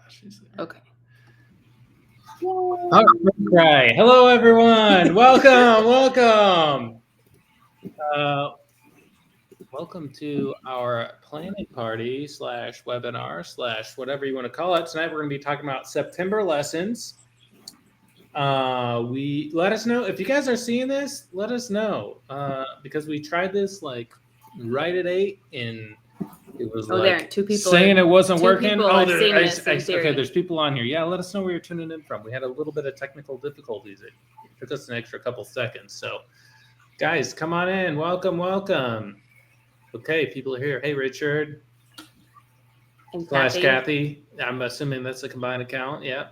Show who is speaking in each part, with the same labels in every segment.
Speaker 1: she's there.
Speaker 2: Okay.
Speaker 1: All right. Hello, everyone. Welcome. Welcome to our planning party / webinar / whatever you want to call it. Tonight, we're going to be talking about September lessons. We let us know if you guys are seeing this. Let us know because we tried this like right at 8 and it was like
Speaker 2: two people
Speaker 1: saying it wasn't working.
Speaker 2: People
Speaker 1: Oh,
Speaker 2: okay.
Speaker 1: There's people on here. Yeah, let us know where you're tuning in from. We had a little bit of technical difficulties. It took us an extra couple seconds. So, guys, come on in. Welcome. Okay, people are here. Hey, Richard.
Speaker 2: And
Speaker 1: / Kathy. I'm assuming that's a combined account. Yeah.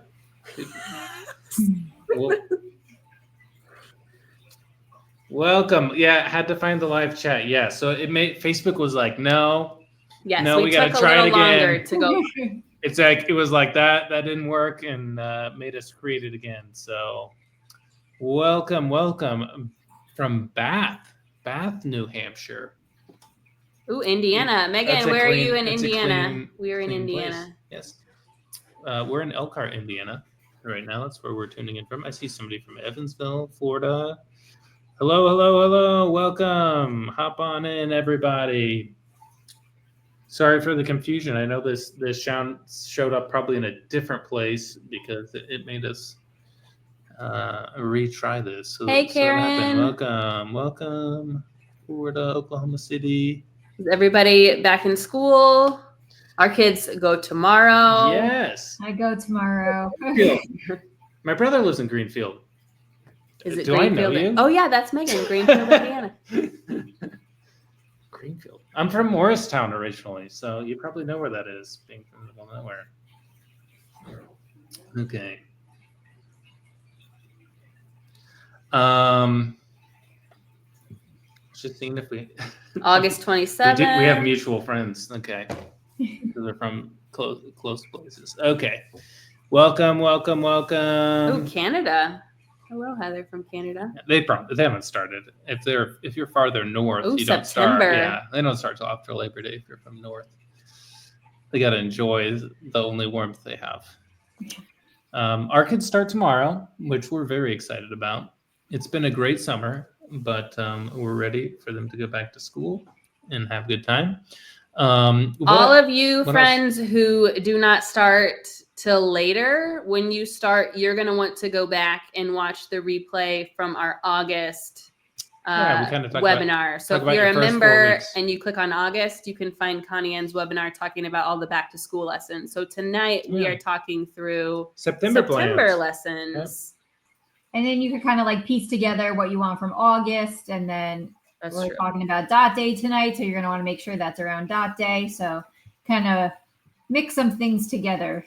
Speaker 1: Welcome. Yeah, had to find the live chat. Yeah, so Facebook was like, no.
Speaker 2: Yes,
Speaker 1: no, we got to try it again.
Speaker 2: To go.
Speaker 1: It's like it was like that didn't work and made us create it again. So, welcome from Bath, New Hampshire.
Speaker 2: Ooh, Indiana. Megan, where are you in Indiana? We're in Indiana.
Speaker 1: Place. Yes. We're in Elkhart, Indiana right now. That's where we're tuning in from. I see somebody from Evansville, Florida. Hello. Welcome. Hop on in, everybody. Sorry for the confusion. I know this sound showed up probably in a different place because it made us retry this. So,
Speaker 2: hey, Karen.
Speaker 1: Welcome. Florida, Oklahoma City.
Speaker 2: Is everybody back in school? Our kids go tomorrow.
Speaker 1: Yes.
Speaker 3: I go tomorrow.
Speaker 1: My brother lives in Greenfield.
Speaker 2: Is it
Speaker 1: Do
Speaker 2: Greenfield?
Speaker 1: I know you?
Speaker 2: Oh, yeah, that's Megan. Greenfield, Indiana.
Speaker 1: Greenfield. I'm from Morristown originally, so you probably know where that is, being from the middle of nowhere. Okay. Just seeing if we
Speaker 2: August 27th.
Speaker 1: We have mutual friends. Okay. They're from close places. Okay. Welcome.
Speaker 2: Oh, Canada. Hello, Heather from Canada.
Speaker 1: They haven't started. If you're farther north, you don't
Speaker 2: September.
Speaker 1: start. Yeah, they don't start till after Labor Day. If you're from north, they got to enjoy the only warmth they have. Our kids start tomorrow, which we're very excited about. It's been a great summer, but we're ready for them to go back to school and have a good time.
Speaker 2: All of you friends who do not start till later, when you start, you're going to want to go back and watch the replay from our August webinar. So if you're a member and you click on August, you can find Connie Ann's webinar talking about all the back to school lessons. So tonight we are talking through September lessons.
Speaker 3: And then you can kind of like piece together what you want from August. And then we're talking about dot day tonight. So you're going to want to make sure that's around dot day. So kind of mix some things together.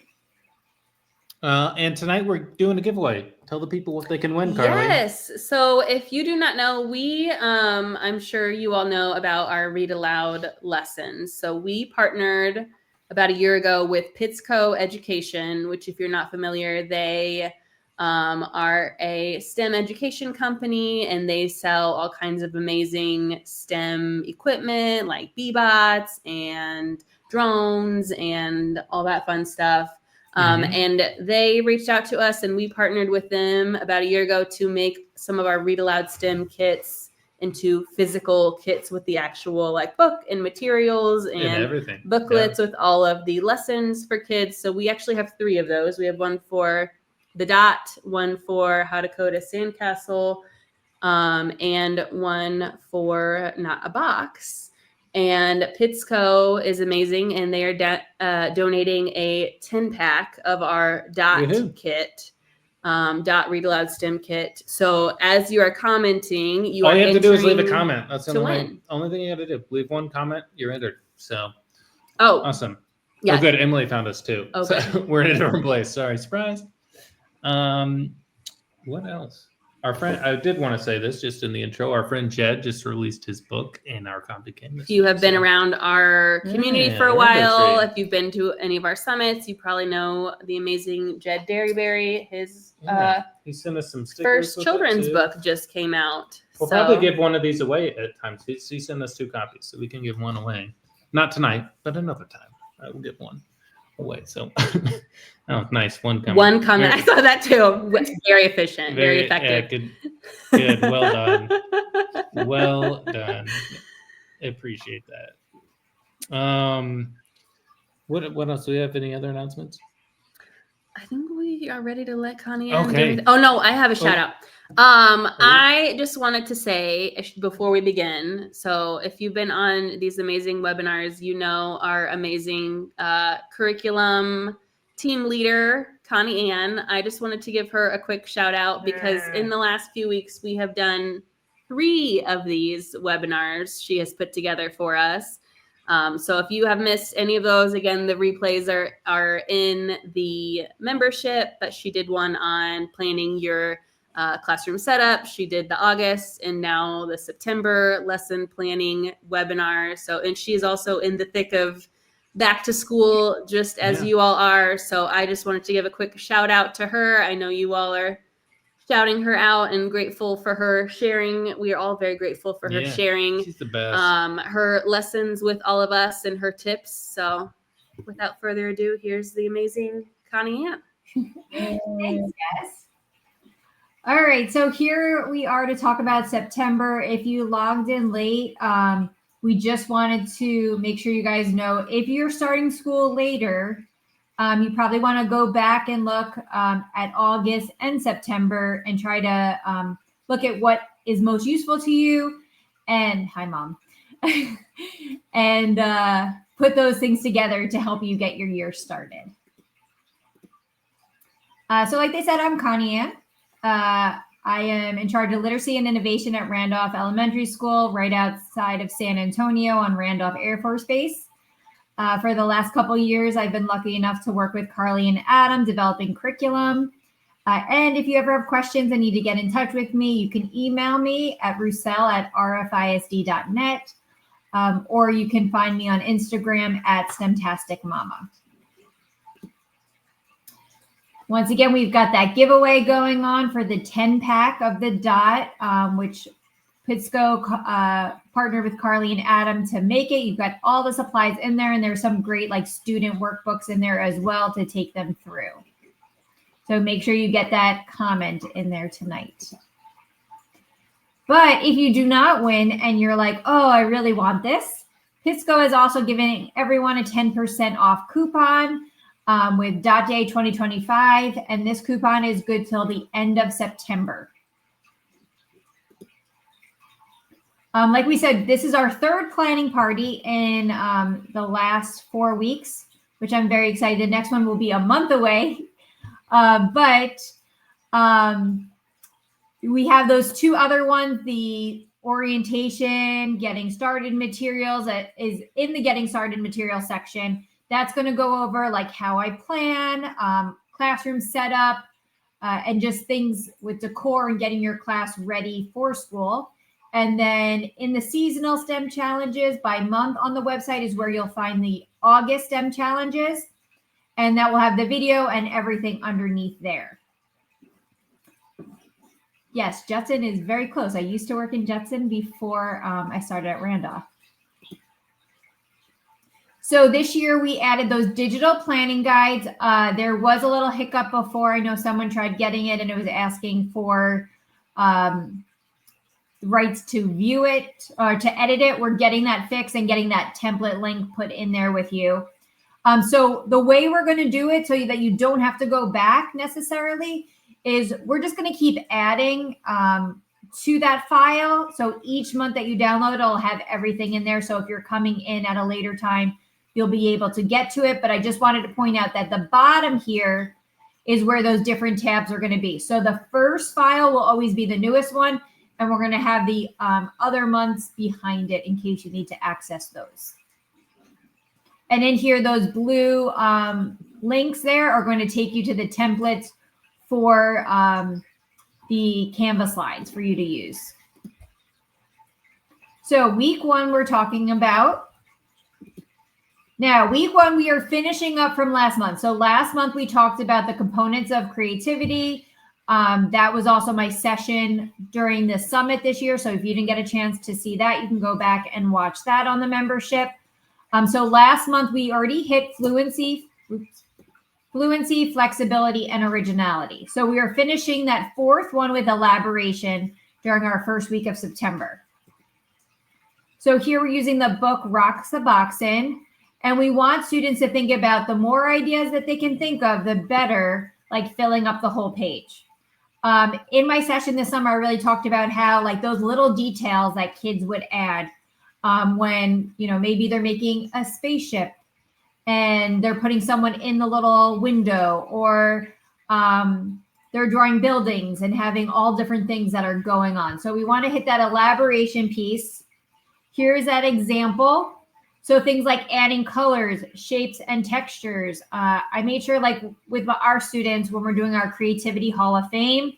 Speaker 1: And tonight we're doing a giveaway. Tell the people what they can win, Carly.
Speaker 2: Yes. So if you do not know, we, I'm sure you all know about our Read Aloud lessons. So we partnered about a year ago with Pitsco Education, which if you're not familiar, they are a STEM education company and they sell all kinds of amazing STEM equipment like Bebots and drones and all that fun stuff. And they reached out to us and we partnered with them about a year ago to make some of our Read Aloud STEM kits into physical kits with the actual like book and materials and
Speaker 1: everything.
Speaker 2: Booklets with all of the lessons for kids. So we actually have 3 of those. We have one for the dot, one for how to code a sandcastle, and one for not a box. And Pitsco is amazing, and they are donating a 10-pack of our dot kit, dot Read Aloud STEM kit. So as you are commenting,
Speaker 1: all you have to do is leave a comment. That's the only thing you have to do. Leave one comment, you're entered. So, awesome. Yeah. Oh, good. Emily found us too. Okay. So we're in a different place. Sorry, surprise. What else? Our friend, I did want to say this just in the intro. Our friend Jed just released his book, and our copy came.
Speaker 2: If you have been around our community for a while, if you've been to any of our summits, you probably know the amazing Jed Derryberry. His
Speaker 1: he sent us some stickers.
Speaker 2: First children's book just came out.
Speaker 1: We'll probably give one of these away at times. He sent us 2 copies, so we can give one away. Not tonight, but another time. I will give one. wait, so oh, nice. One comment.
Speaker 2: One comment. I saw that too. Very efficient. Very effective.
Speaker 1: Good. Well done. Well done. I appreciate that. What else? Do we have any other announcements?
Speaker 2: I think we are ready to let Connie in.
Speaker 1: Okay.
Speaker 2: Oh no, I have a shout out. I just wanted to say before we begin, so if you've been on these amazing webinars, you know our amazing curriculum team leader, Connie Ann. I just wanted to give her a quick shout out because in the last few weeks, we have done 3 of these webinars she has put together for us. So if you have missed any of those, again, the replays are in the membership, but she did one on planning your classroom setup. She did the August and now the September lesson planning webinar. So, and she's also in the thick of back to school, just as you all are. So I just wanted to give a quick shout out to her. I know you all are shouting her out and grateful for her sharing. We are all very grateful for her sharing.
Speaker 1: She's the best.
Speaker 2: Her lessons with all of us and her tips. So without further ado, here's the amazing Connie Ann.
Speaker 3: Thanks, Jess. All right, so here we are to talk about September. If you logged in late, we just wanted to make sure you guys know if you're starting school later, you probably want to go back and look at August and September and try to look at what is most useful to you. And hi, Mom. And put those things together to help you get your year started. So like they said, I'm Connie Ann. I am in charge of literacy and innovation at Randolph Elementary School, right outside of San Antonio on Randolph Air Force Base. For the last couple of years, I've been lucky enough to work with Carly and Adam developing curriculum. And if you ever have questions and need to get in touch with me, you can email me at roussel@rfisd.net, or you can find me on Instagram at STEMtasticMama. Once again, we've got that giveaway going on for the 10-pack of the Dot, which Pittsco partnered with Carly and Adam to make it. You've got all the supplies in there, and there's some great like student workbooks in there as well to take them through. So make sure you get that comment in there tonight. But if you do not win and you're like, oh, I really want this, Pittsco is also giving everyone a 10% off coupon with Dot Day 2025, and this coupon is good till the end of September. Like we said, this is our 3rd planning party in the last 4 weeks, which I'm very excited. The next one will be a month away. But we have those 2 other ones, the orientation, getting started materials that is in the getting started material section. That's going to go over like how I plan, classroom setup, and just things with decor and getting your class ready for school. And then in the seasonal STEM challenges by month on the website is where you'll find the August STEM challenges. And that will have the video and everything underneath there. Yes, Judson is very close. I used to work in Judson before I started at Randolph. So this year we added those digital planning guides. There was a little hiccup before. I know someone tried getting it and it was asking for rights to view it or to edit it. We're getting that fixed and getting that template link put in there with you. So the way we're going to do it so that you don't have to go back necessarily is we're just going to keep adding to that file. So each month that you download, it'll have everything in there. So if you're coming in at a later time, you'll be able to get to it. But I just wanted to point out that the bottom here is where those different tabs are going to be. So the first file will always be the newest one. And we're going to have the other months behind it in case you need to access those. And in here, those blue links there are going to take you to the templates for the Canvas slides for you to use. So week 1, we're talking about. Now, week 1, we are finishing up from last month. So last month, we talked about the components of creativity. That was also my session during the summit this year. So if you didn't get a chance to see that, you can go back and watch that on the membership. So last month we already hit fluency fluency, flexibility, and originality. So we are finishing that fourth one with elaboration during our first week of September. So here we're using the book Rocks the Boxin', and we want students to think about the more ideas that they can think of, the better, like filling up the whole page. In my session this summer, I really talked about how like those little details that kids would add when, you know, maybe they're making a spaceship and they're putting someone in the little window, or they're drawing buildings and having all different things that are going on. So we want to hit that elaboration piece. Here's that example. So things like adding colors, shapes, and textures. I made sure, like with our students, when we're doing our Creativity Hall of Fame,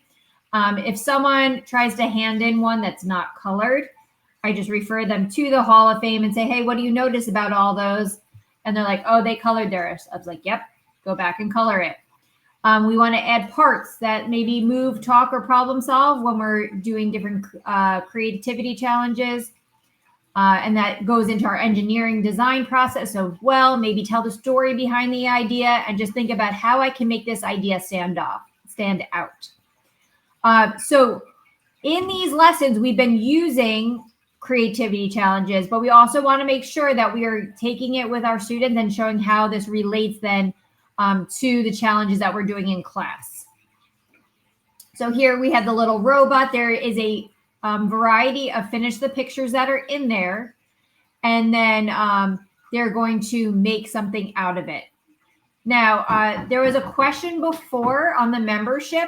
Speaker 3: if someone tries to hand in one that's not colored, I just refer them to the Hall of Fame and say, hey, what do you notice about all those? And they're like, oh, they colored theirs. I was like, yep, go back and color it. We want to add parts that maybe move, talk, or problem solve when we're doing different creativity challenges. And that goes into our engineering design process as well. Maybe tell the story behind the idea and just think about how I can make this idea stand out. So in these lessons, we've been using creativity challenges, but we also want to make sure that we are taking it with our students and showing how this relates then to the challenges that we're doing in class. So here we have the little robot. There is a variety of finish the pictures that are in there, and then they're going to make something out of it. Now, there was a question before on the membership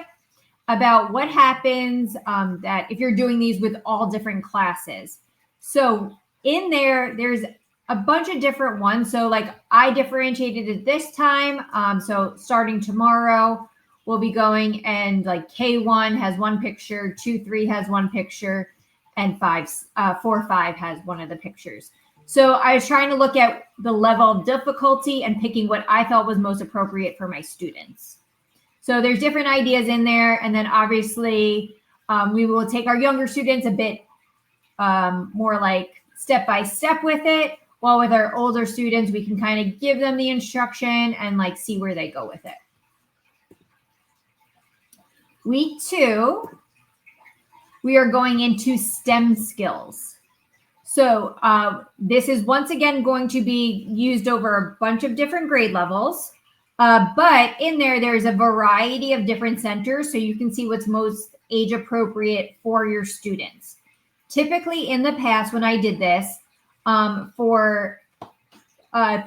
Speaker 3: about what happens that if you're doing these with all different classes. So in there, there's a bunch of different ones. So like I differentiated it this time. So starting tomorrow, we'll be going, and like K1 has one picture, 2-3 has one picture, and 4-5 has one of the pictures. So I was trying to look at the level of difficulty and picking what I felt was most appropriate for my students. So there's different ideas in there. And then obviously we will take our younger students a bit more like step-by-step with it, while with our older students, we can kind of give them the instruction and like see where they go with it. Week 2, we are going into STEM skills. So this is once again going to be used over a bunch of different grade levels, but in there's a variety of different centers, so you can see what's most age appropriate for your students. Typically in the past, when I did this, for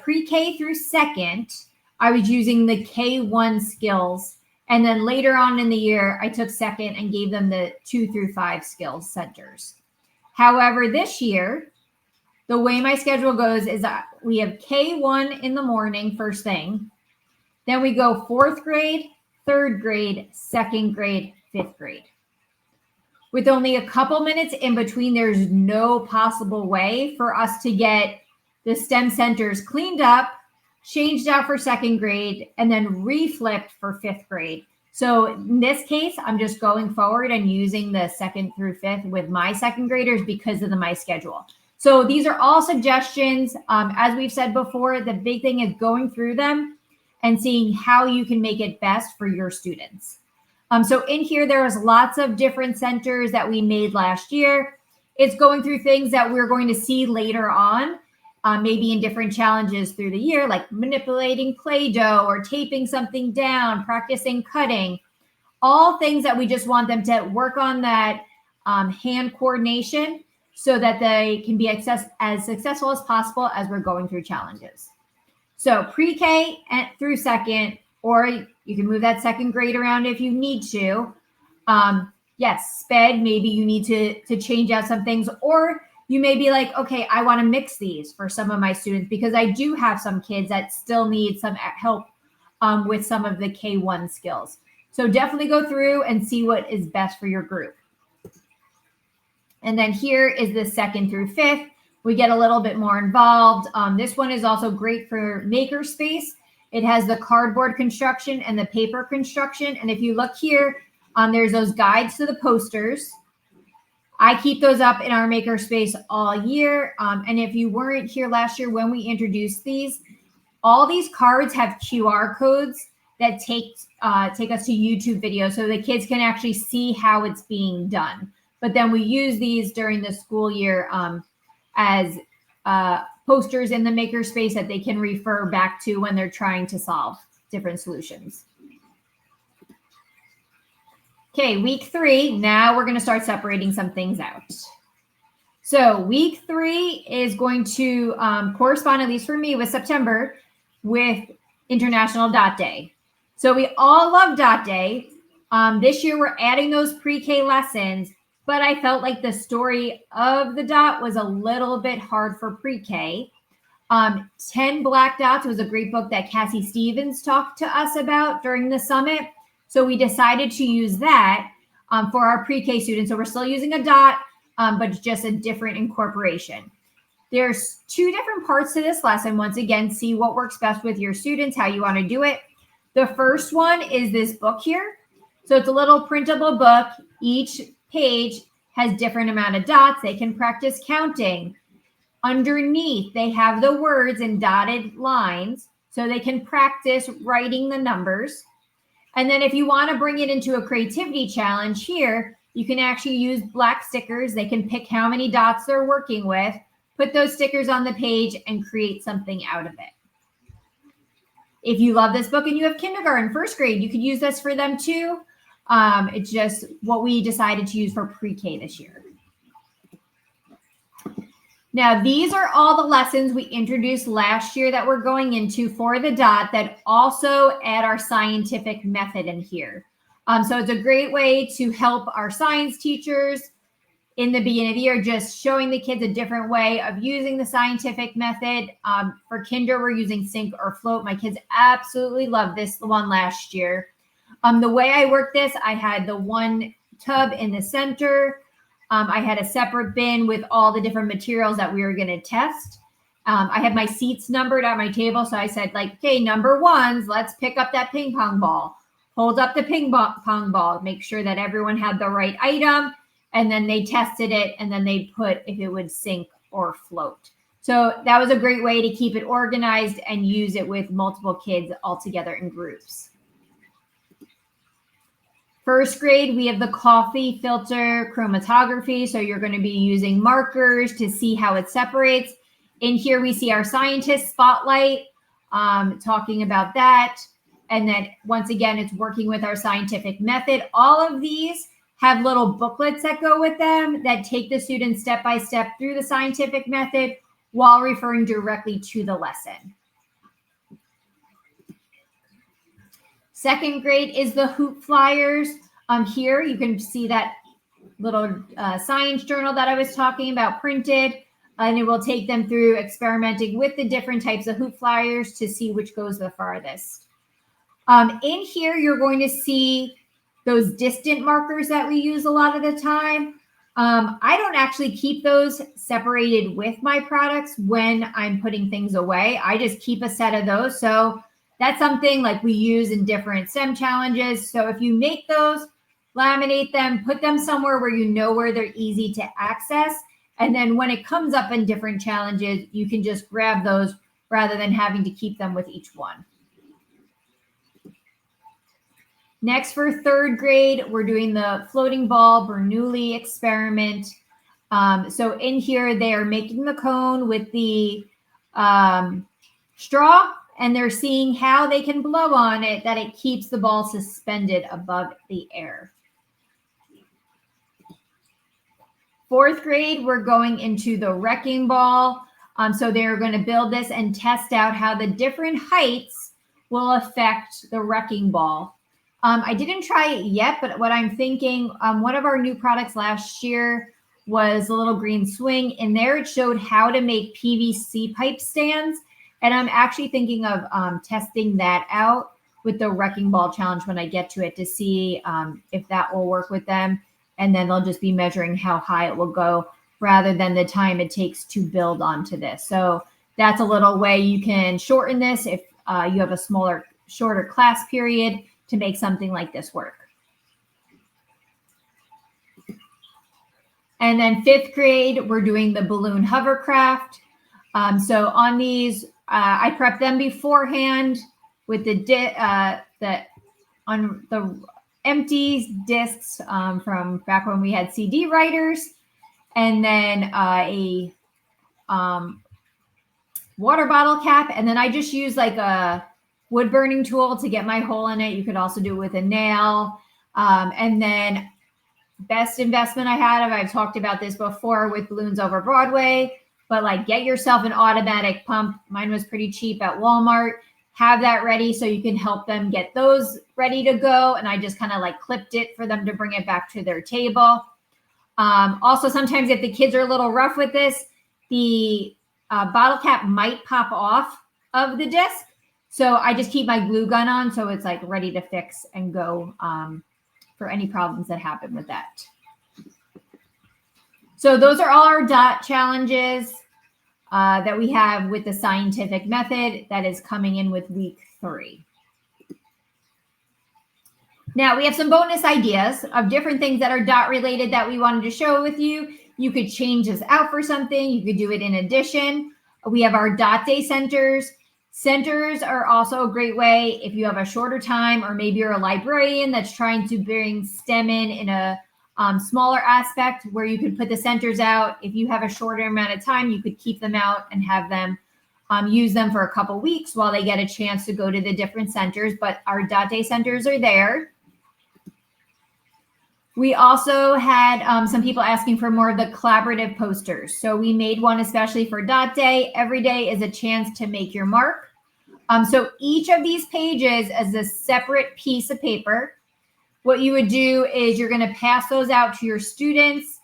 Speaker 3: pre-K through second, I was using the K1 skills. And then later on in the year, I took second and gave them the 2-5 skills centers. However, this year, the way my schedule goes is that we have K1 in the morning, first thing. Then we go 4th grade, 3rd grade, 2nd grade, 5th grade. With only a couple minutes in between, there's no possible way for us to get the STEM centers cleaned up, changed out for 2nd grade, and then reflipped for 5th grade. So in this case, I'm just going forward and using the 2nd through 5th with my 2nd graders because of my schedule. So these are all suggestions. As we've said before, the big thing is going through them and seeing how you can make it best for your students. So in here, there's lots of different centers that we made last year. It's going through things that we're going to see later on, maybe in different challenges through the year, like manipulating Play-Doh or taping something down, practicing cutting, all things that we just want them to work on that hand coordination so that they can be as successful as possible as we're going through challenges. So pre-K through second, or you can move that 2nd grade around if you need to. Yes, SPED, maybe you need to change out some things, or you may be like, okay, I want to mix these for some of my students because I do have some kids that still need some help with some of the K1 skills. So definitely go through and see what is best for your group. And then here is the 2nd through 5th. We get a little bit more involved. This one is also great for makerspace. It has the cardboard construction and the paper construction. And if you look here, there's those guides to the posters. I keep those up in our makerspace all year. And if you weren't here last year when we introduced these, all these cards have QR codes that take us to YouTube videos so the kids can actually see how it's being done. But then we use these during the school year as posters in the makerspace that they can refer back to when they're trying to solve different solutions. Okay, week 3, now we're going to start separating some things out. So week 3 is going to correspond, at least for me, with September, with International Dot Day. So we all love Dot Day. This year we're adding those pre-K lessons, but I felt like the story of the dot was a little bit hard for pre-K. 10 Black Dots was a great book that Cassie Stevens talked to us about during the summit. So we decided to use that for our pre-K students. So we're still using a dot, but just a different incorporation. There's 2 different parts to this lesson. Once again, see what works best with your students, how you want to do it. The first one is this book here. So it's a little printable book. Each page has different amount of dots. They can practice counting. Underneath, they have the words in dotted lines, so they can practice writing the numbers. And then if you want to bring it into a creativity challenge here, you can actually use black stickers. They can pick how many dots they're working with, put those stickers on the page, and create something out of it. If you love this book and you have kindergarten, first grade, you could use this for them too. It's just what we decided to use for pre-K this year. Now, these are all the lessons we introduced last year that we're going into for the dot that also add our scientific method in here. So it's a great way to help our science teachers in the beginning of the year, just showing the kids a different way of using the scientific method. For kinder, we're using sink or float. My kids absolutely love this one last year. The way I worked this, I had the one tub in the center. I had a separate bin with all the different materials that we were going to test. I had my seats numbered at my table. So I said, like, okay, number 1s, let's pick up that ping pong ball. Hold up the ping pong ball. Make sure that everyone had the right item. And then they tested it. And then they put if it would sink or float. So that was a great way to keep it organized and use it with multiple kids all together in groups. First grade, we have the coffee filter chromatography. So you're going to be using markers to see how it separates. In here, we see our scientist spotlight talking about that. And then once again, it's working with our scientific method. All of these have little booklets that go with them that take the students step by step through the scientific method while referring directly to the lesson. Second grade is the hoop flyers. Here you can see that little science journal that I was talking about printed, and it will take them through experimenting with the different types of hoop flyers to see which goes the farthest. In here, you're going to see those distant markers that we use a lot of the time. I don't actually keep those separated with my products when I'm putting things away. I just keep a set of those. So that's something like we use in different STEM challenges. So if you make those, laminate them, put them somewhere where you know where they're easy to access. And then when it comes up in different challenges, you can just grab those rather than having to keep them with each one. Next, for third grade, we're doing the floating ball Bernoulli experiment. So in here, they are making the cone with the straw, and they're seeing how they can blow on it, that it keeps the ball suspended above the air. Fourth grade, we're going into the wrecking ball. So they're going to build this and test out how the different heights will affect the wrecking ball. I didn't try it yet, but what I'm thinking, one of our new products last year was a little green swing. In there, it showed how to make PVC pipe stands. And I'm actually thinking of testing that out with the wrecking ball challenge when I get to it to see if that will work with them. And then they'll just be measuring how high it will go rather than the time it takes to build onto this. So that's a little way you can shorten this if you have a shorter class period to make something like this work. And then fifth grade, we're doing the balloon hovercraft. So on these, I prep them beforehand with the empty discs from back when we had CD writers, and then a water bottle cap, and then I just use like a wood burning tool to get my hole in it. You could also do it with a nail. And then best investment I had, I've talked about this before with Balloons Over Broadway, but like get yourself an automatic pump. Mine was pretty cheap at Walmart. Have that ready so you can help them get those ready to go. And I just kind of like clipped it for them to bring it back to their table. Also, sometimes if the kids are a little rough with this, the bottle cap might pop off of the disc. So I just keep my glue gun on so it's like ready to fix and go for any problems that happen with that. So those are all our dot challenges that we have with the scientific method that is coming in with week 3. Now we have some bonus ideas of different things that are dot related that we wanted to show with you. You could change this out for something. You could do it in addition. We have our dot day centers. Centers are also a great way if you have a shorter time, or maybe you're a librarian that's trying to bring STEM in a smaller aspect where you could put the centers out. If you have a shorter amount of time, you could keep them out and have them use them for a couple weeks while they get a chance to go to the different centers. But our dot day centers are there. We also had some people asking for more of the collaborative posters. So we made one especially for dot day. Every day is a chance to make your mark. So each of these pages is a separate piece of paper. What you would do is you're going to pass those out to your students.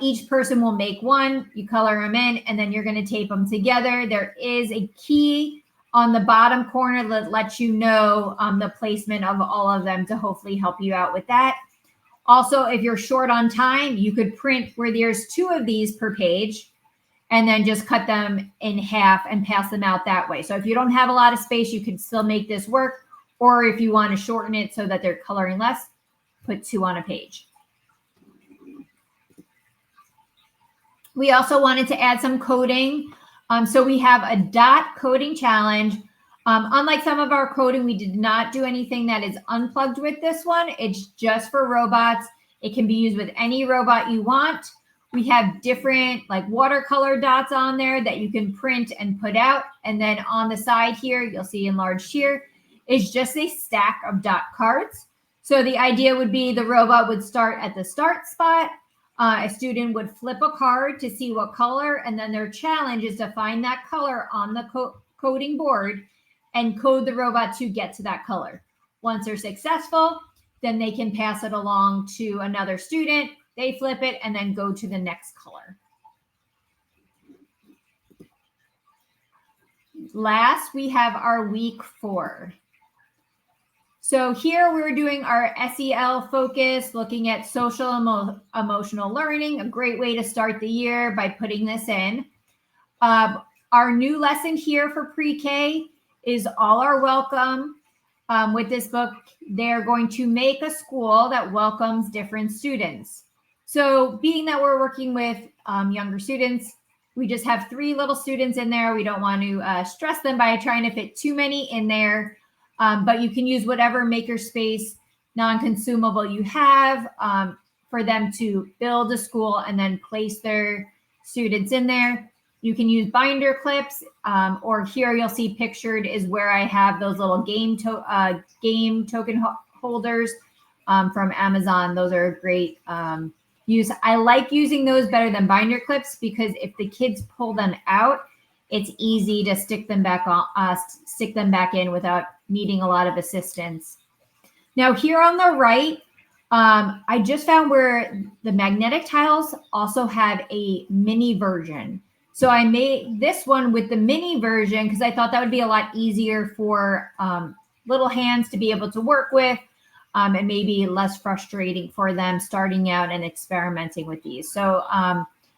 Speaker 3: Each person will make one. You color them in, and then you're going to tape them together. There is a key on the bottom corner that lets you know the placement of all of them to hopefully help you out with that. Also, if you're short on time, you could print where there's 2 of these per page and then just cut them in half and pass them out that way. So if you don't have a lot of space, you can still make this work. Or if you want to shorten it so that they're coloring less, put 2 on a page. We also wanted to add some coding. So we have a dot coding challenge. Unlike some of our coding, we did not do anything that is unplugged with this one. It's just for robots. It can be used with any robot you want. We have different like watercolor dots on there that you can print and put out. And then on the side here, you'll see enlarged here, is just a stack of dot cards. So the idea would be the robot would start at the start spot. A student would flip a card to see what color, and then their challenge is to find that color on the coding board and code the robot to get to that color. Once they're successful, then they can pass it along to another student. They flip it and then go to the next color. Last, we have our week 4. So here we're doing our SEL focus, looking at social emotional learning, a great way to start the year by putting this in. Our new lesson here for pre-K is all are welcome. With this book, they're going to make a school that welcomes different students. So being that we're working with younger students, we just have 3 little students in there. We don't want to stress them by trying to fit too many in there. But you can use whatever makerspace non-consumable you have for them to build a school and then place their students in there. You can use binder clips, or here you'll see pictured is where I have those little game token holders from Amazon. Those are great use. I like using those better than binder clips because if the kids pull them out, it's easy to stick them back in without needing a lot of assistance. Now here on the right, I just found where the magnetic tiles also have a mini version. So I made this one with the mini version because I thought that would be a lot easier for little hands to be able to work with, and maybe less frustrating for them starting out and experimenting with these. So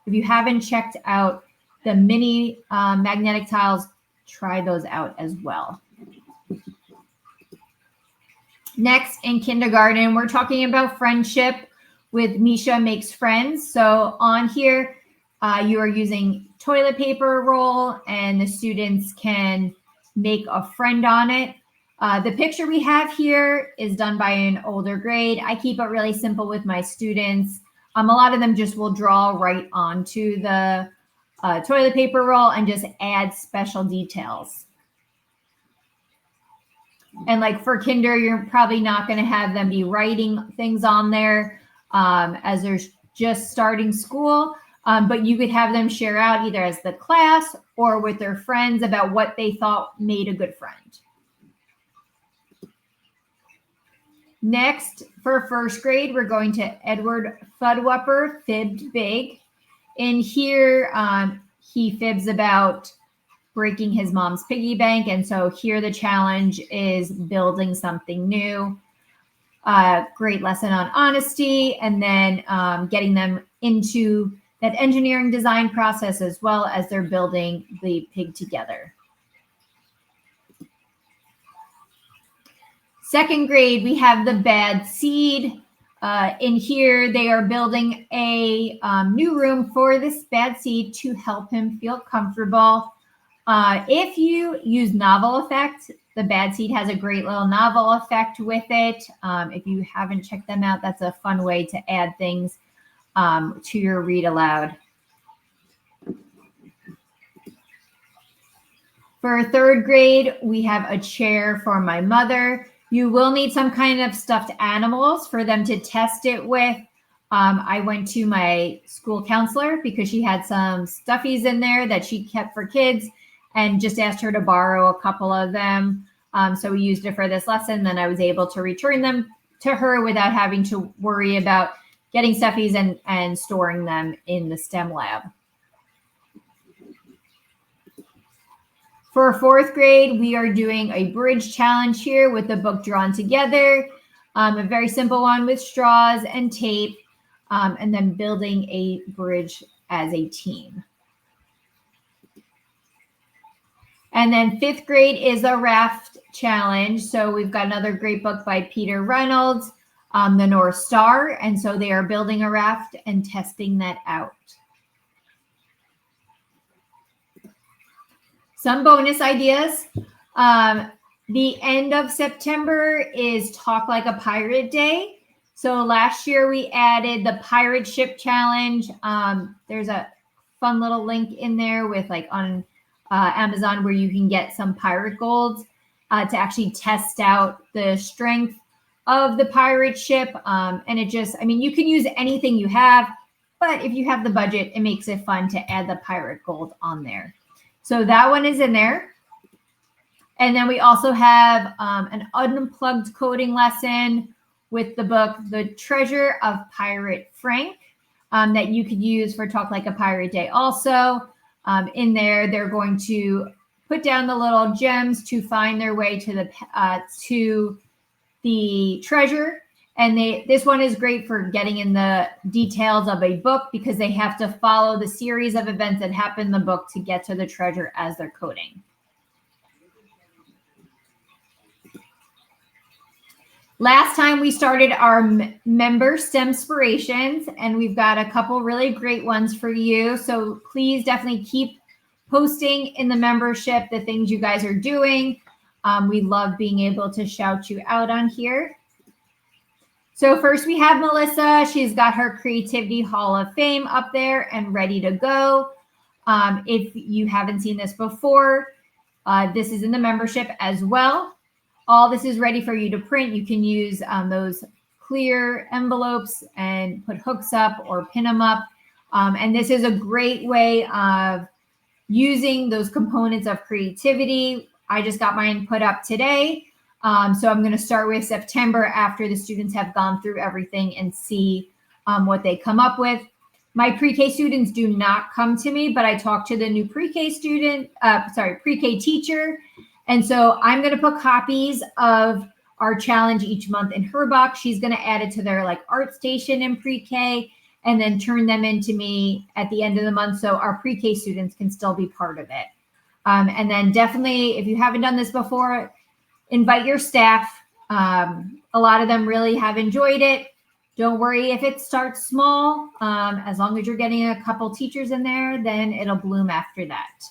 Speaker 3: if you haven't checked out the mini magnetic tiles, try those out as well. Next, in kindergarten, we're talking about friendship with Misha Makes Friends. So on here, you are using toilet paper roll, and the students can make a friend on it. The picture we have here is done by an older grade. I keep it really simple with my students. A lot of them just will draw right onto the toilet paper roll and just add special details. And like for kinder, you're probably not going to have them be writing things on there as they're just starting school. But you could have them share out either as the class or with their friends about what they thought made a good friend. Next, for first grade, we're going to Edward Fuddwupper, Fibbed Big. In here, he fibs about breaking his mom's piggy bank. And so here the challenge is building something new. Great lesson on honesty, and then getting them into that engineering design process as well as they're building the pig together. Second grade, we have the Bad Seed. In here, they are building a new room for this Bad Seed to help him feel comfortable. If you use novel effect, the Bad Seed has a great little novel effect with it. If you haven't checked them out, that's a fun way to add things to your read aloud. For third grade, we have a chair for my mother. You will need some kind of stuffed animals for them to test it with. I went to my school counselor because she had some stuffies in there that she kept for kids and just asked her to borrow a couple of them. So we used it for this lesson. Then I was able to return them to her without having to worry about getting stuffies and storing them in the STEM lab. For fourth grade, we are doing a bridge challenge here with the book drawn together, a very simple one with straws and tape, and then building a bridge as a team. And then fifth grade is a raft challenge. So we've got another great book by Peter Reynolds, The North Star. And so they are building a raft and testing that out. Some bonus ideas. The end of September is Talk Like a Pirate Day. So last year we added the pirate ship challenge. There's a fun little link in there with like on Amazon where you can get some pirate golds to actually test out the strength of the pirate ship. And it just, I mean, you can use anything you have, but if you have the budget, it makes it fun to add the pirate gold on there. So that one is in there. And then we also have an unplugged coding lesson with the book, The Treasure of Pirate Frank, that you could use for Talk Like a Pirate Day also. In there, they're going to put down the little gems to find their way to the treasure. And this one is great for getting in the details of a book because they have to follow the series of events that happen in the book to get to the treasure as they're coding. Last time we started our member STEMspirations, and we've got a couple really great ones for you. So please definitely keep posting in the membership the things you guys are doing. We love being able to shout you out on here. So first we have Melissa. She's got her Creativity Hall of Fame up there and ready to go. If you haven't seen this before, this is in the membership as well. All this is ready for you to print. You can use those clear envelopes and put hooks up or pin them up. And this is a great way of using those components of creativity. I just got mine put up today. So I'm going to start with September after the students have gone through everything and see what they come up with. My pre-K students do not come to me, but I talk to the new pre-K pre-K teacher. And so I'm going to put copies of our challenge each month in her box. She's going to add it to their like art station in pre-K and then turn them into me at the end of the month so our pre-K students can still be part of it. And then definitely, if you haven't done this before, invite your staff. A lot of them really have enjoyed it. Don't worry if it starts small. As long as you're getting a couple teachers in there, then it'll bloom after that.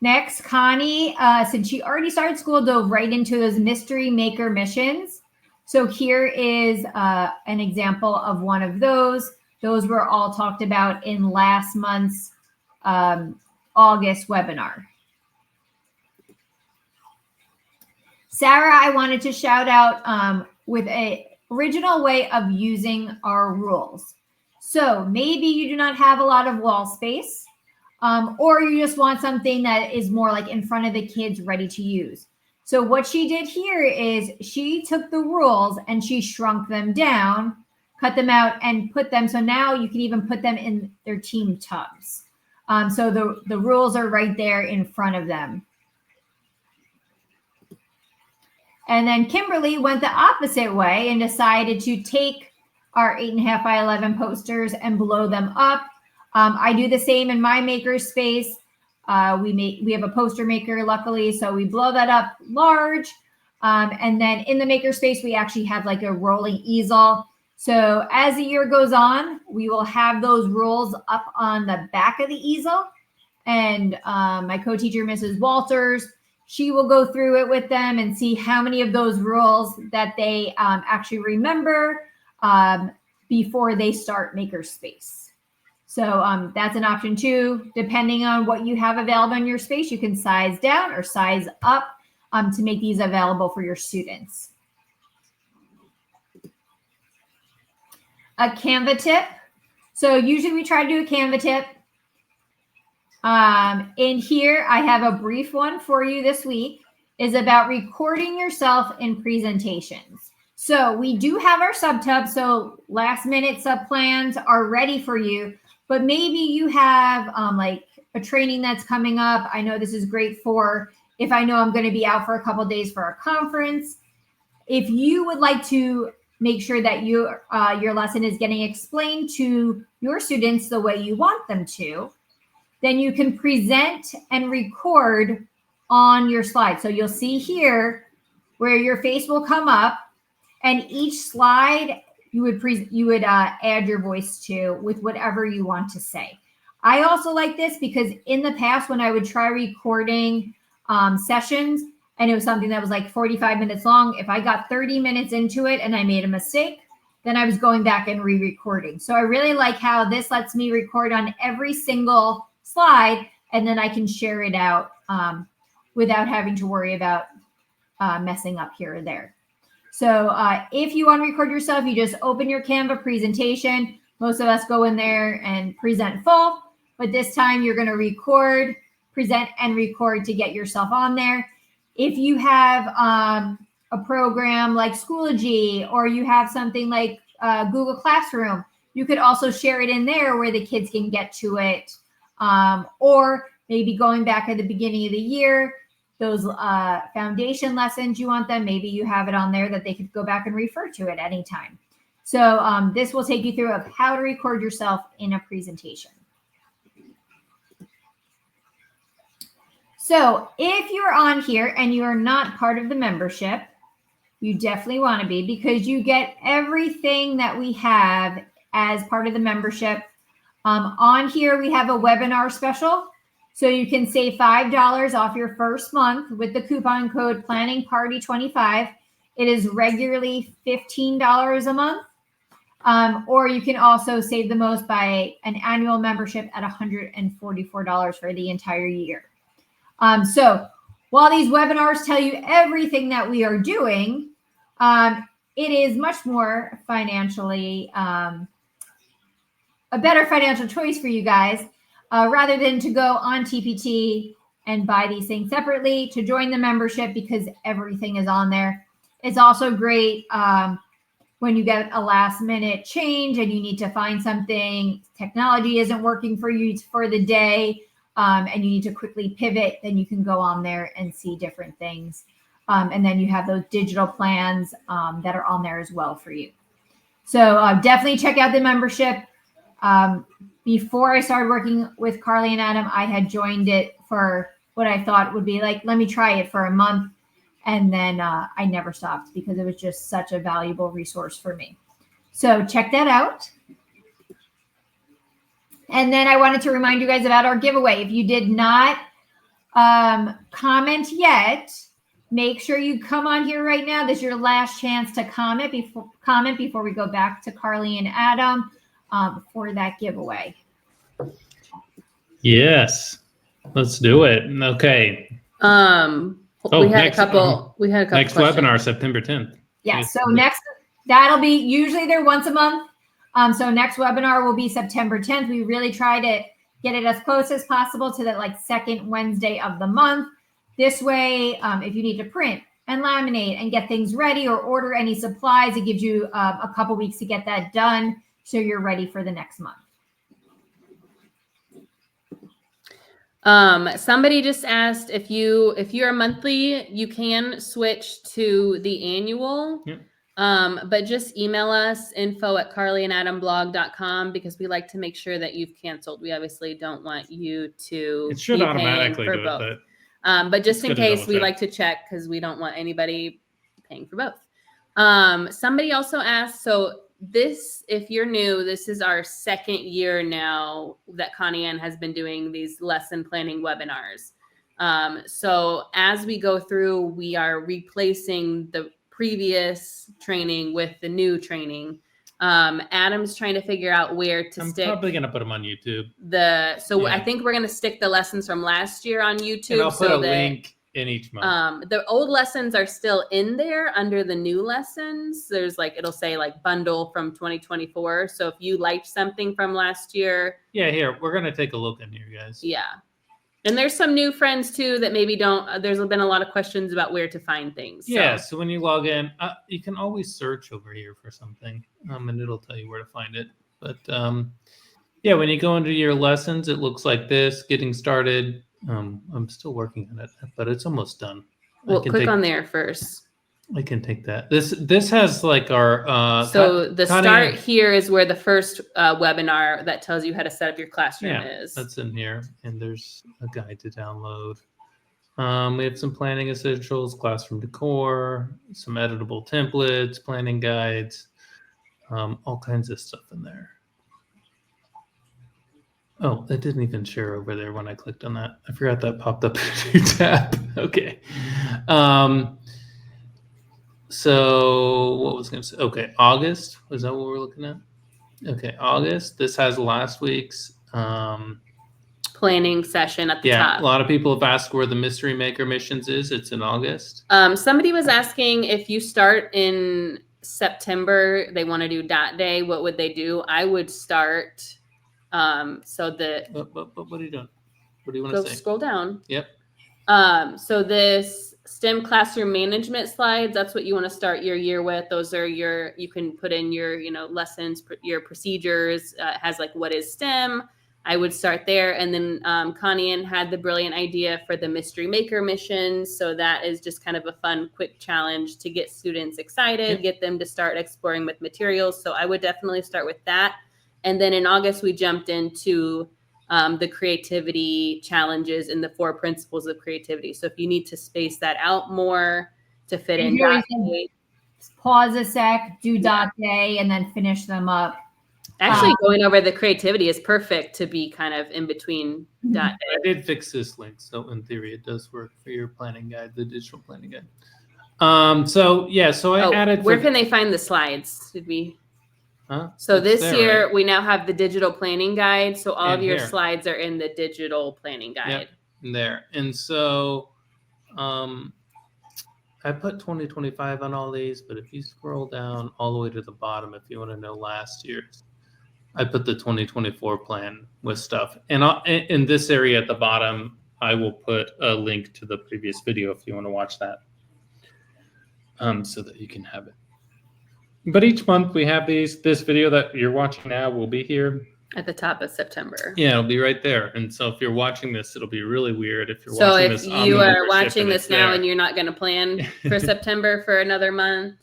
Speaker 3: Next, Connie, since she already started school, dove right into those mystery maker missions. So here is an example of one of those. Those were all talked about in last month's August webinar. Sarah, I wanted to shout out with an original way of using our rules. So maybe you do not have a lot of wall space, or you just want something that is more like in front of the kids ready to use. So what she did here is she took the rules and she shrunk them down, cut them out, and put them. So now you can even put them in their team tubs. So the rules are right there in front of them. And then Kimberly went the opposite way and decided to take our 8.5 by 11 posters and blow them up. I do the same in my maker space. We have a poster maker, luckily, so we blow that up large. And then in the maker space, we actually have like a rolling easel. So as the year goes on, we will have those rules up on the back of the easel. And my co-teacher, Mrs. Walters, she will go through it with them and see how many of those rules that they actually remember before they start makerspace. So that's an option too. Depending on what you have available in your space, you can size down or size up to make these available for your students. A Canva tip. So usually we try to do a Canva tip. In here, I have a brief one for you this week, is about recording yourself in presentations. So we do have our subtubs, so last minute sub plans are ready for you, but maybe you have like a training that's coming up. I know this is great for if I know I'm going to be out for a couple of days for a conference. If you would like to make sure that your lesson is getting explained to your students the way you want them to, then you can present and record on your slide. So you'll see here where your face will come up, and each slide you would add your voice to with whatever you want to say. I also like this because in the past when I would try recording sessions and it was something that was like 45 minutes long, if I got 30 minutes into it and I made a mistake, then I was going back and re-recording. So I really like how this lets me record on every single slide, and then I can share it out without having to worry about messing up here or there. So if you want to record yourself, you just open your Canva presentation. Most of us go in there and present full, but this time you're going to record, present, and record to get yourself on there. If you have a program like Schoology, or you have something like Google Classroom, you could also share it in there where the kids can get to it. Or maybe going back at the beginning of the year, those foundation lessons you want them, maybe you have it on there that they could go back and refer to at any time. So this will take you through of how to record yourself in a presentation. So if you're on here and you are not part of the membership, you definitely want to be, because you get everything that we have as part of the membership. On here, we have a webinar special. So you can save $5 off your first month with the coupon code PlanningParty25. It is regularly $15 a month. Or you can also save the most by an annual membership at $144 for the entire year. So while these webinars tell you everything that we are doing, it is much more financially a better financial choice for you guys, rather than to go on TPT and buy these things separately, to join the membership because everything is on there. It's also great when you get a last minute change and you need to find something, technology isn't working for you for the day, and you need to quickly pivot, then you can go on there and see different things. And then you have those digital plans that are on there as well for you. So definitely check out the membership. Before I started working with Carly and Adam, I had joined it for what I thought would be like, let me try it for a month. And then I never stopped because it was just such a valuable resource for me. So check that out. And then I wanted to remind you guys about our giveaway. If you did not comment yet, make sure you come on here right now. This is your last chance to comment before we go back to Carly and Adam for that giveaway.
Speaker 1: Yes, let's do it. Okay.
Speaker 2: We had a couple
Speaker 1: next
Speaker 2: questions.
Speaker 1: webinar, September 10th.
Speaker 3: Yeah. So that'll be usually they're once a month. So next webinar will be September 10th. We really try to get it as close as possible to that like second Wednesday of the month. This way, if you need to print and laminate and get things ready or order any supplies, it gives you a couple weeks to get that done so you're ready for the next month.
Speaker 2: Somebody just asked if you're monthly, you can switch to the annual.
Speaker 1: Yep.
Speaker 2: But just email us info@carlyandadamblog.com because we like to make sure that you've canceled. We obviously don't want you to
Speaker 1: It should automatically do
Speaker 2: both.
Speaker 1: it,
Speaker 2: but just in case, we like to check because we don't want anybody paying for both. Somebody also asked, so this, if you're new, this is our second year now that Connie Ann has been doing these lesson planning webinars. So as we go through, we are replacing the previous training with the new training. Adam's trying to figure out where to stick.
Speaker 1: I'm probably going to put them on YouTube.
Speaker 2: I think we're going to stick the lessons from last year on YouTube.
Speaker 1: And I'll put a link in each month.
Speaker 2: The old lessons are still in there under the new lessons. There's it'll say bundle from 2024. So if you liked something from last year.
Speaker 1: Yeah, here, we're going to take a look in here, guys.
Speaker 2: Yeah. And there's some new friends too that maybe don't, there's been a lot of questions about where to find things.
Speaker 1: Yeah, so when you log in, you can always search over here for something, and it'll tell you where to find it. But yeah, when you go into your lessons, it looks like this, getting started. I'm still working on it, but it's almost done.
Speaker 2: Well, click on there first.
Speaker 1: I can take that. This has our
Speaker 2: so the start here is where the first webinar that tells you how to set up your classroom is.
Speaker 1: That's in here, and there's a guide to download. We have some planning essentials, classroom decor, some editable templates, planning guides, all kinds of stuff in there. Oh, it didn't even share over there when I clicked on that. I forgot that popped up in a new tab. Okay. So what was I going to say? Okay, August. Was that what we're looking at? Okay, August. This has last week's
Speaker 2: planning session at the top.
Speaker 1: Yeah, a lot of people have asked where the Mystery Maker missions is. It's in August.
Speaker 2: Somebody was asking if you start in September, they want to do dot day. What would they do? I would start. But what
Speaker 1: are you doing? What do you want to say?
Speaker 2: Scroll down.
Speaker 1: Yep.
Speaker 2: So this STEM classroom management slides, that's what you want to start your year with. Those are you can put in your, lessons, your procedures, it has what is STEM. I would start there. And then Connie Ann had the brilliant idea for the Mystery Maker missions. So that is just kind of a fun, quick challenge to get students excited, get them to start exploring with materials. So I would definitely start with that. And then in August, we jumped into the creativity challenges and the 4 principles of creativity. So if you need to space that out more to fit in dot day,
Speaker 3: pause a sec, do dot day, and then finish them up.
Speaker 2: Actually, going over the creativity is perfect to be kind of in between dot day.
Speaker 1: I did fix this link, so in theory, it does work for your planning guide, the digital planning guide. So I added.
Speaker 2: Where can they find the slides? Did we?
Speaker 1: Huh?
Speaker 2: So this year we now have the digital planning guide. So all of your slides are in the digital planning guide.
Speaker 1: Yep, there. And so I put 2025 on all these, but if you scroll down all the way to the bottom, if you want to know last year's, I put the 2024 plan with stuff. And in this area at the bottom, I will put a link to the previous video if you want to watch that, so that you can have it. But each month we have these. This video that you're watching now will be here
Speaker 2: at the top of September.
Speaker 1: Yeah, it'll be right there. And so if you're watching this, it'll be really weird if you're watching this.
Speaker 2: So if you are watching this now and you're not going to plan for September for another month,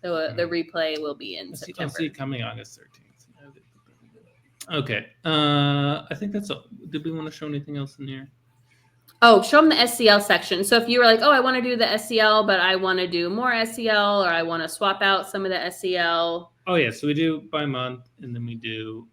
Speaker 2: the replay will be in September.
Speaker 1: I'll see it coming August 13th. Okay. I think that's all. Did we want to show anything else in here?
Speaker 2: Oh, show them the SCL section. So if you were like, oh, I want to do the SCL, but I want to do more SCL, or I want to swap out some of the SCL.
Speaker 1: Oh yeah, so we do by month, and then we do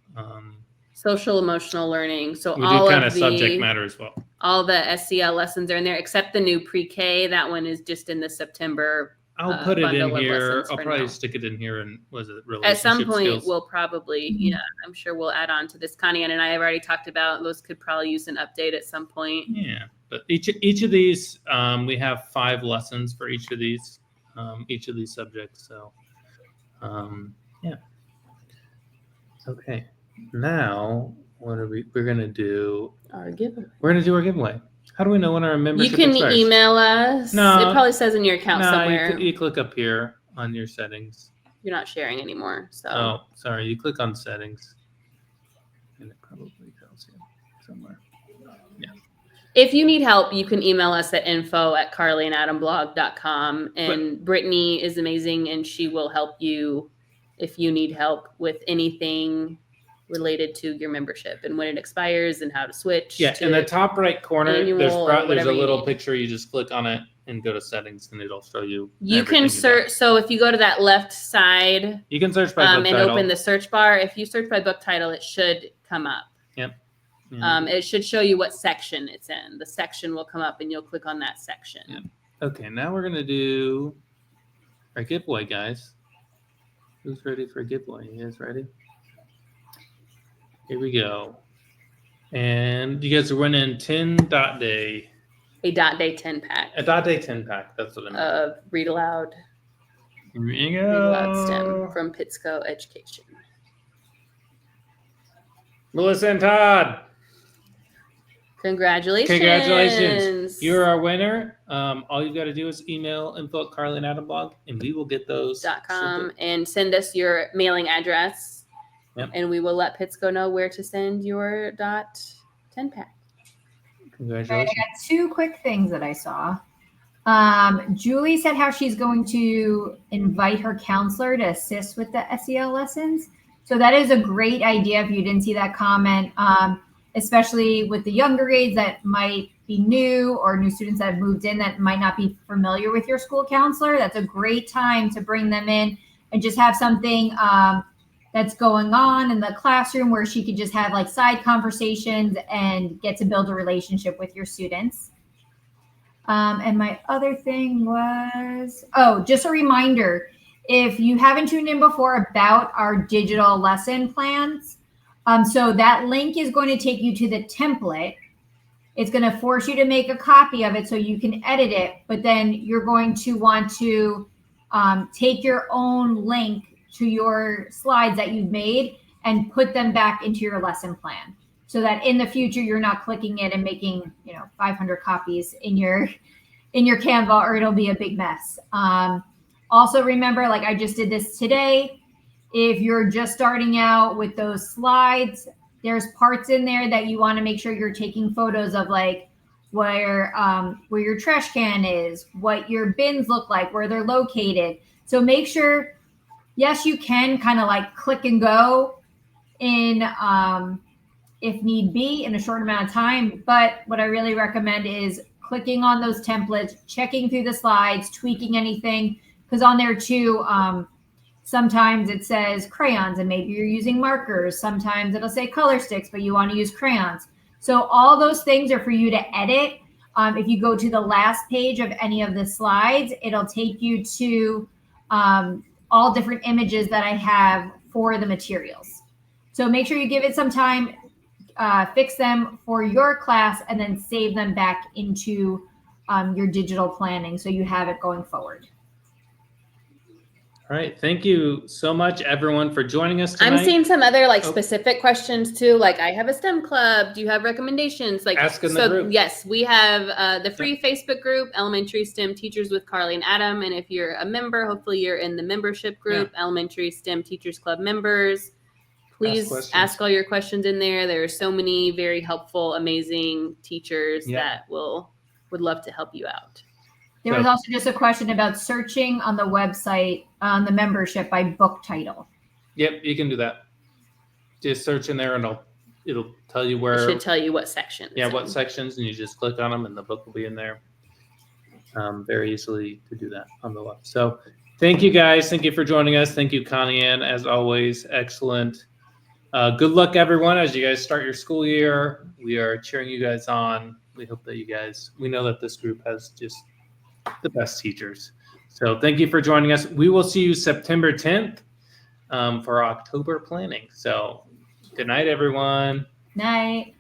Speaker 2: social emotional learning. So
Speaker 1: we
Speaker 2: all
Speaker 1: do kind
Speaker 2: of
Speaker 1: of subject matter as well.
Speaker 2: All the SCL lessons are in there, except the new pre-K. That one is just in the September.
Speaker 1: I'll put it in here. I'll probably stick it in here. And was it relationship
Speaker 2: at some point
Speaker 1: skills?
Speaker 2: we'll probably, yeah, I'm sure we'll add on to this. Connie and I have already talked about those. Could probably use an update at some point.
Speaker 1: Yeah, but each of these, we have 5 lessons for each of these subjects. So, yeah. Okay. Now, what are we're gonna do?
Speaker 2: Our giveaway.
Speaker 1: We're gonna do our giveaway. How do we know when our membership
Speaker 2: You can
Speaker 1: expires?
Speaker 2: email us.
Speaker 1: No,
Speaker 2: it probably says in your account somewhere.
Speaker 1: You click up here on your settings.
Speaker 2: You're not sharing anymore. So.
Speaker 1: Oh, sorry. You click on settings, and it probably tells you somewhere. Yeah.
Speaker 2: If you need help, you can email us at info@carlyandadamblog.com. And Brittany is amazing, and she will help you if you need help with anything related to your membership and when it expires and how to switch.
Speaker 1: Yeah, in the top right corner, there's a little
Speaker 2: need.
Speaker 1: picture. You just click on it and go to settings, and it'll show you.
Speaker 2: You can search. So if you go to that left side,
Speaker 1: you can search by book
Speaker 2: and
Speaker 1: title.
Speaker 2: open the search bar. If you search by book title, it should come up.
Speaker 1: Yep.
Speaker 2: It should show you what section it's in. The section will come up, and you'll click on that section.
Speaker 1: Yep. Okay, now we're gonna do our giveaway, guys. Who's ready for a giveaway? You guys ready? Here we go. And you guys are winning 10 Dot Day.
Speaker 2: A Dot Day 10 pack.
Speaker 1: A Dot Day 10 pack. That's what I meant.
Speaker 2: Read Aloud.
Speaker 1: Here we go.
Speaker 2: Read Aloud STEM from Kickstart Education.
Speaker 1: Melissa and Todd.
Speaker 2: Congratulations.
Speaker 1: You're our winner. All you've got to do is email info@carlyandadamblog, and we will get those.
Speaker 2: .com and send us your mailing address.
Speaker 1: Yep.
Speaker 2: And we will let Pittsco know where to send your Dot 10 pack.
Speaker 1: Congratulations.
Speaker 3: Right, I got 2 quick things that I saw. Julie said how she's going to invite her counselor to assist with the SEL lessons. So that is a great idea if you didn't see that comment, especially with the younger grades that might be new or new students that have moved in that might not be familiar with your school counselor. That's a great time to bring them in and just have something that's going on in the classroom where she could just have like side conversations and get to build a relationship with your students. And my other thing was, just a reminder, if you haven't tuned in before about our digital lesson plans, so that link is going to take you to the template. It's going to force you to make a copy of it so you can edit it, but then you're going to want to take your own link to your slides that you've made and put them back into your lesson plan so that in the future you're not clicking it and making 500 copies in your Canva, or it'll be a big mess. Also remember, like I just did this today, if you're just starting out with those slides, there's parts in there that you want to make sure you're taking photos of, like where your trash can is, what your bins look like, where they're located. So make sure, yes, you can kind of like click and go in if need be in a short amount of time. But what I really recommend is clicking on those templates, checking through the slides, tweaking anything, because on there too, sometimes it says crayons and maybe you're using markers. Sometimes it'll say color sticks, but you want to use crayons. So all those things are for you to edit. If you go to the last page of any of the slides, it'll take you to all different images that I have for the materials. So make sure you give it some time, fix them for your class, and then save them back into your digital planning so you have it going forward.
Speaker 1: All right. Thank you so much, everyone, for joining us tonight.
Speaker 2: I'm seeing some other specific questions too. Like, I have a STEM club. Do you have recommendations? Like,
Speaker 1: ask in the group.
Speaker 2: Yes, we have the free Facebook group, Elementary STEM Teachers with Carly and Adam. And if you're a member, hopefully you're in the membership group, Elementary STEM Teachers Club members. Please ask all your questions in there. There are so many very helpful, amazing teachers that would love to help you out.
Speaker 3: There was also just a question about searching on the website on the membership by book title.
Speaker 1: Yep, you can do that. Just search in there and it'll tell you where.
Speaker 2: It should tell you what section.
Speaker 1: Yeah, what sections, and you just click on them, and the book will be in there. Very easily to do that on the left. So thank you guys. Thank you for joining us. Thank you, Connie Ann, as always. Excellent. Good luck, everyone, as you guys start your school year. We are cheering you guys on. We hope that we know that this group has just the best teachers. So thank you for joining us. We will see you September 10th for October planning. So good night, everyone.
Speaker 3: Night.